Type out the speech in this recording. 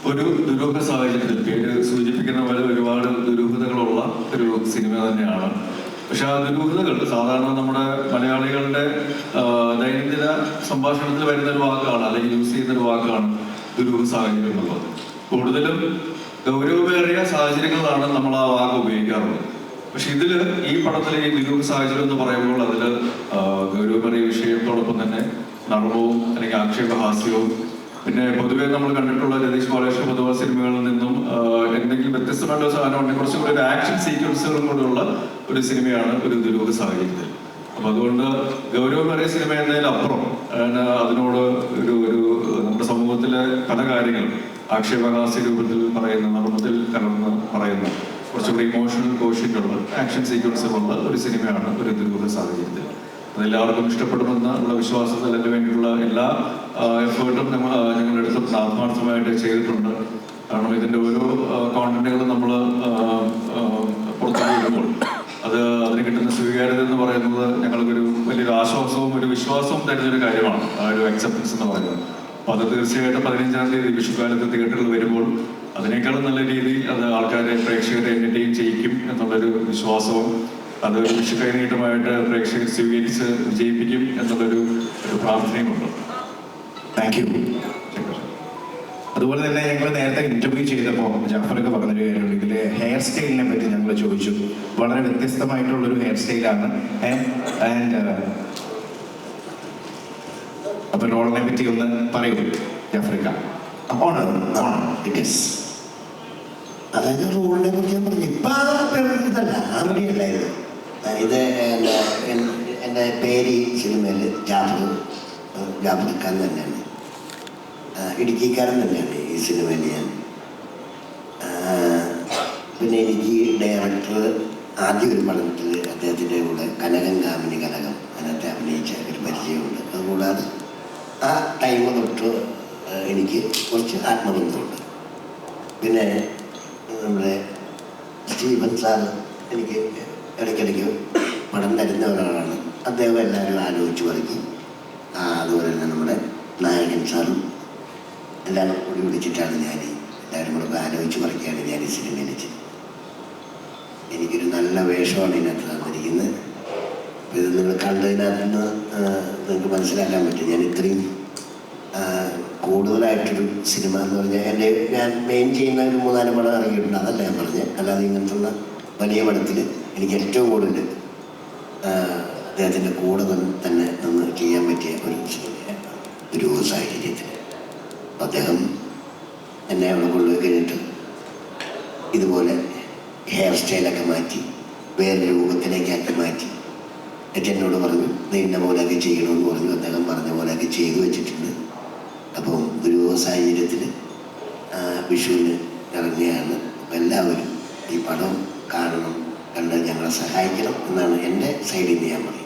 ഒരു ദുരൂഹ സാഹചര്യത്തിൽ പേര് സൂചിപ്പിക്കുന്ന പോലെ ഒരുപാട് ദുരൂഹതകളുള്ള ഒരു സിനിമ തന്നെയാണ്. പക്ഷെ ആ ദുരൂഹതകൾ സാധാരണ നമ്മുടെ മലയാളികളുടെ ദൈനംദിന സംഭാഷണത്തിൽ വരുന്ന ഒരു വാക്കാണ്, അല്ലെങ്കിൽ യൂസ് ചെയ്യുന്ന ഒരു വാക്കാണ് ദുരൂഹ സാഹചര്യം എന്നുള്ളത്. കൂടുതലും ഗൗരവമേറിയ സാഹചര്യങ്ങളാണ് നമ്മൾ ആ വാക്ക് ഉപയോഗിക്കാറുള്ളത്. പക്ഷെ ഇതില് ഈ പടത്തിലെ ഈ ദുരൂഹ സാഹചര്യം എന്ന് പറയുമ്പോൾ അതില് ഗൗരവമേറിയ വിഷയത്തോടൊപ്പം തന്നെ നർമ്മവും അല്ലെങ്കിൽ ആക്ഷേപഹാസ്യവും, പിന്നെ പൊതുവെ നമ്മൾ കണ്ടിട്ടുള്ള രതീഷ് ബാലകൃഷ്ണ പൊതുവെ സിനിമകളിൽ നിന്നും എന്തെങ്കിലും വ്യത്യസ്തമായിട്ടുള്ള സാധനം ഉണ്ടെങ്കിൽ കുറച്ചും കൂടി ഒരു ആക്ഷൻ സീക്വൻസുകളും കൂടെയുള്ള ഒരു സിനിമയാണ് ഒരു ദുരൂഹ സാഹചര്യത്തിൽ. അപ്പൊ അതുകൊണ്ട് ഗൗരവമേറിയ സിനിമ എന്നതിലപ്പുറം അതിനോട് ഒരു നമ്മുടെ സമൂഹത്തിലെ പല കാര്യങ്ങളും ആക്ഷേപഹാസ്യ രൂപത്തിൽ പറയുന്ന, നർമ്മത്തിൽ കലർന്ന് പറയുന്ന, കുറച്ചുകൂടി ഇമോഷണൽ കോഷ്യൻ്റുള്ള ആക്ഷൻ സീക്വൻസുകളുള്ള ഒരു സിനിമയാണ് ഒരു ദുരൂഹ സാഹചര്യത്തിൽ. അതെല്ലാവർക്കും ഇഷ്ടപ്പെടുമെന്നുള്ള വിശ്വാസത്തിൽ അതിന് വേണ്ടിയിട്ടുള്ള എല്ലാ എഫേർട്ടും ഞങ്ങളെടുത്ത് ആത്മാർത്ഥമായിട്ട് ചെയ്തിട്ടുണ്ട്. കാരണം ഇതിൻ്റെ ഓരോ കോണ്ടന്റുകളും നമ്മൾ പുറത്തുവിടുമ്പോൾ അതിന് കിട്ടുന്ന സ്വീകാര്യത എന്ന് പറയുന്നത് ഞങ്ങൾക്കൊരു വലിയൊരു ആശ്വാസവും ഒരു വിശ്വാസവും തരുന്നൊരു കാര്യമാണ്, ആ ഒരു അക്സെപ്റ്റൻസ് എന്ന് പറയുന്നത്. അപ്പോൾ അത് തീർച്ചയായിട്ടും 15-ാം തീയതി വിഷുക്കാലത്ത് തിയേറ്ററിൽ വരുമ്പോൾ അതിനേക്കാളും നല്ല രീതിയിൽ അത് ആൾക്കാരെ, പ്രേക്ഷകരെ എൻ്റർടൈൻ ചെയ്യിക്കും എന്നുള്ളൊരു വിശ്വാസവും അത് വിഷു കൈനീട്ടമായിട്ട് പ്രേക്ഷകർ സ്വീകരിച്ച് വിജയിപ്പിക്കും എന്നുള്ളൊരു പ്രാർത്ഥനയുമുണ്ട്. Thank you. അതുപോലെ തന്നെ ഞങ്ങൾ നേരത്തെ ഇന്റർവ്യൂ ചെയ്തപ്പോൾ ജാഫറൊക്കെ പറഞ്ഞൊരു കാര്യമുണ്ട്, ഇതിൽ ഹെയർ സ്റ്റൈലിനെ പറ്റി ഞങ്ങൾ ചോദിച്ചു. വളരെ വ്യത്യസ്തമായിട്ടുള്ളൊരു ഹെയർ സ്റ്റൈലാണ്. അപ്പൊ റോളിനെ പറ്റി ഒന്ന് പറയൂ ജാഫറിക്ക. അതായത് റോളിനെ കുറിച്ച് ഞാൻ പറഞ്ഞു. ഇപ്പം ഇതല്ല, ആദ്യമല്ലായിരുന്നു ഇത്. എൻ്റെ പേര് ഈ സിനിമയിൽ ജാഫർഖാൻ തന്നെയാണ്, ഇടുക്കിക്കാരൻ തന്നെയാണ് ഈ സിനിമയിൽ ഞാൻ. പിന്നെ എനിക്ക് ഡയറക്ടർ ആദ്യം ഒരു പടത്തിൽ അദ്ദേഹത്തിൻ്റെ കൂടെ കനകം കാമിനി കനകം അതിനകത്ത് അഭിനയിച്ച ഒരു പരിചയമുണ്ട്. അതുകൂടാതെ ആ ടൈം തൊട്ട് എനിക്ക് കുറച്ച് ആത്മബന്ധമുണ്ട്. പിന്നെ നമ്മുടെ സ്റ്റീഫൻ സാർ എനിക്ക് ഇടയ്ക്കിടയ്ക്ക് പടം തരുന്ന ഒരാളാണ്. അദ്ദേഹം എല്ലാവരും ആലോചിച്ച് പറയും. അതുപോലെ തന്നെ നമ്മുടെ നായകൻ സാറും എല്ലാവരും കൂടി വിളിച്ചിട്ടാണ് എല്ലാവരും കൂടെ ആലോചിച്ച് പറയുകയാണ് ഞാൻ ഈ സിനിമയിൽ ചെയ്തത്. എനിക്കൊരു നല്ല വേഷമാണ് ഇതിനകത്ത് തന്നിരിക്കുന്നത്. ഇത് നിങ്ങൾ കണ്ടതിനകത്ത് നിന്ന് നിങ്ങൾക്ക് മനസ്സിലാക്കാൻ പറ്റും. ഞാൻ ഇത്രയും കൂടുതലായിട്ടൊരു സിനിമ എന്ന് പറഞ്ഞാൽ ഞാൻ മെയിൻ ചെയ്യുന്ന ഒരു 3-4 പടം ഇറങ്ങിയിട്ടുണ്ട്, അതല്ല ഞാൻ പറഞ്ഞത്. അല്ലാതെ ഇങ്ങനത്തുള്ള വലിയ പടത്തിൽ എനിക്ക് ഏറ്റവും കൂടുതൽ അദ്ദേഹത്തിൻ്റെ കൂടെ തന്നെ നിന്ന് ചെയ്യാൻ പറ്റിയ ഒരു സാഹചര്യത്തിൽ അദ്ദേഹം എന്നെ അവിടെ കൊണ്ടുപോയി കഴിഞ്ഞിട്ട് ഇതുപോലെ ഹെയർ സ്റ്റൈലൊക്കെ മാറ്റി വേറൊരു രൂപത്തിലേക്കാക്കി മാറ്റി എന്നോട് പറഞ്ഞു, ഇന്ന പോലെയൊക്കെ ചെയ്യണമെന്ന് പറഞ്ഞു. അദ്ദേഹം പറഞ്ഞ പോലെയൊക്കെ ചെയ്തു വെച്ചിട്ടുണ്ട്. അപ്പം ഒരു സാഹചര്യത്തിൽ വിഷുവിന് ഇറങ്ങിയാണ്. എല്ലാവരും ഈ പടം കാണണം, കണ്ട് ഞങ്ങളെ സഹായിക്കണം എന്നാണ് എൻ്റെ സൈഡിൽ നിന്ന് ഞാൻ പറഞ്ഞത്.